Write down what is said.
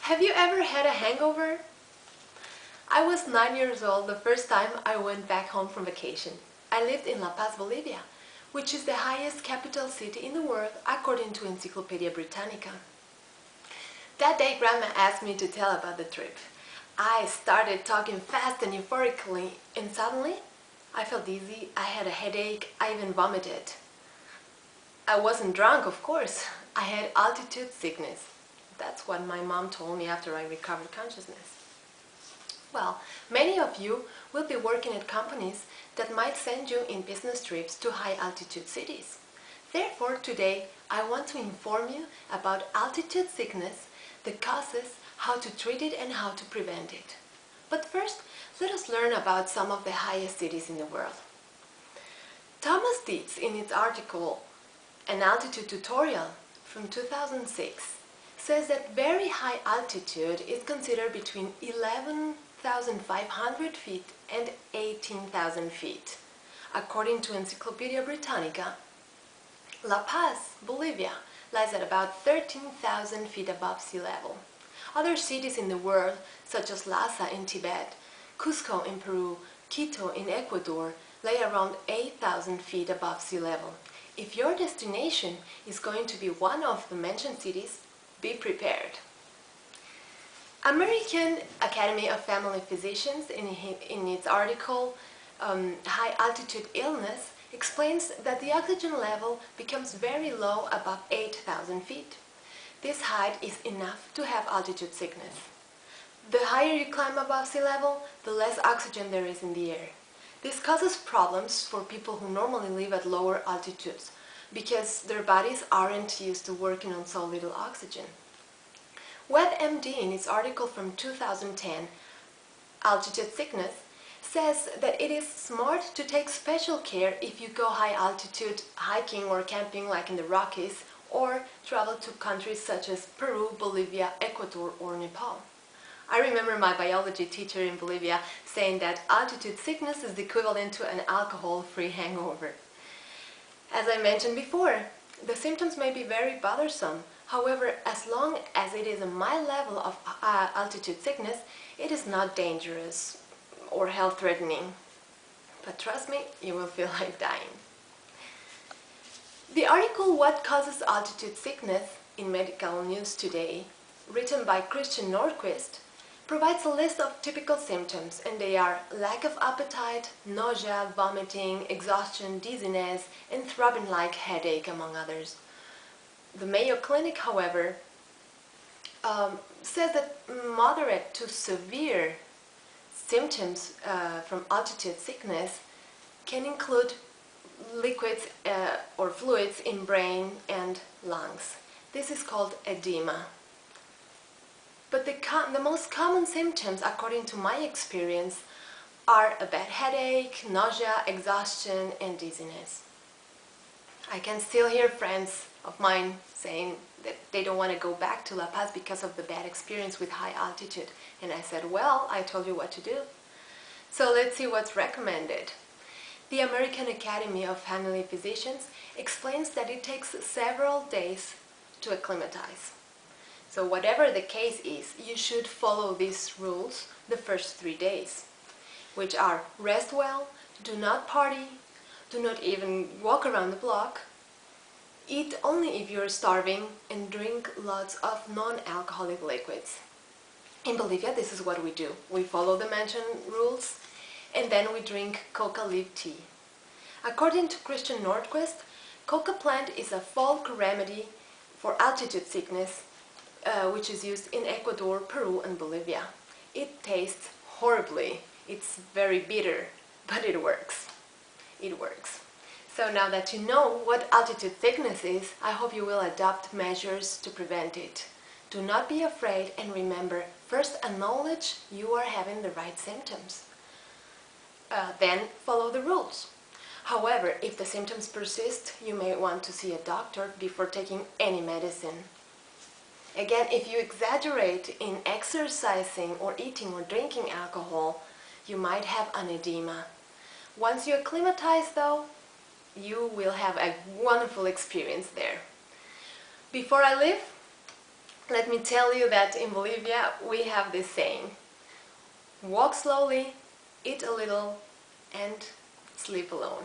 Have you ever had a hangover? I was 9 years old the first time I went back home from vacation. I lived in La Paz, Bolivia, which is the highest capital city in the world according to Encyclopedia Britannica. That day Grandma asked me to tell about the trip. I started talking fast and euphorically, and suddenly I felt dizzy, I had a headache, I even vomited. I wasn't drunk, of course. I had altitude sickness. That's what my mom told me after I recovered consciousness. Well, many of you will be working at companies that might send you in business trips to high-altitude cities. Therefore, today I want to inform you about altitude sickness, the causes, how to treat it and how to prevent it. But first, let us learn about some of the highest cities in the world. Thomas Dietz, in its article An Altitude Tutorial from 2006, says that very high altitude is considered between 11,500 feet and 18,000 feet. According to Encyclopedia Britannica, La Paz, Bolivia, lies at about 13,000 feet above sea level. Other cities in the world, such as Lhasa in Tibet, Cusco in Peru, Quito in Ecuador, lay around 8,000 feet above sea level. If your destination is going to be one of the mentioned cities, be prepared. American Academy of Family Physicians, in its article High Altitude Illness, explains that the oxygen level becomes very low above 8,000 feet. This height is enough to have altitude sickness. The higher you climb above sea level, the less oxygen there is in the air. This causes problems for people who normally live at lower altitudes, because their bodies aren't used to working on so little oxygen. WebMD, in its article from 2010, Altitude Sickness, says that it is smart to take special care if you go high altitude hiking or camping like in the Rockies, or travel to countries such as Peru, Bolivia, Ecuador or Nepal. I remember my biology teacher in Bolivia saying that altitude sickness is the equivalent to an alcohol-free hangover. As I mentioned before, the symptoms may be very bothersome. However, as long as it is a mild level of altitude sickness, it is not dangerous or health-threatening. But trust me, you will feel like dying. The article What Causes Altitude Sickness in Medical News Today, written by Christian Nordquist, provides a list of typical symptoms, and they are lack of appetite, nausea, vomiting, exhaustion, dizziness, and throbbing-like headache, among others. The Mayo Clinic, however, says that moderate to severe symptoms from altitude sickness can include liquids or fluids in brain and lungs. This is called edema. But the most common symptoms, according to my experience, are a bad headache, nausea, exhaustion, and dizziness. I can still hear friends of mine saying that they don't want to go back to La Paz because of the bad experience with high altitude. And I said, well, I told you what to do. So let's see what's recommended. The American Academy of Family Physicians explains that it takes several days to acclimatize. So whatever the case is, you should follow these rules the first 3 days, which are rest well, do not party, do not even walk around the block, eat only if you're starving, and drink lots of non-alcoholic liquids. In Bolivia, this is what we do. We follow the mentioned rules, and then we drink coca leaf tea. According to Christian Nordquist, coca plant is a folk remedy for altitude sickness, which is used in Ecuador, Peru and Bolivia. It tastes horribly. It's very bitter, but it works. It works. So now that you know what altitude sickness is, I hope you will adopt measures to prevent it. Do not be afraid, and remember, first acknowledge you are having the right symptoms. Then follow the rules. However, if the symptoms persist, you may want to see a doctor before taking any medicine. Again, if you exaggerate in exercising or eating or drinking alcohol, you might have an edema. Once you acclimatize, though, you will have a wonderful experience there. Before I leave, let me tell you that in Bolivia we have this saying: walk slowly, eat a little, and sleep alone.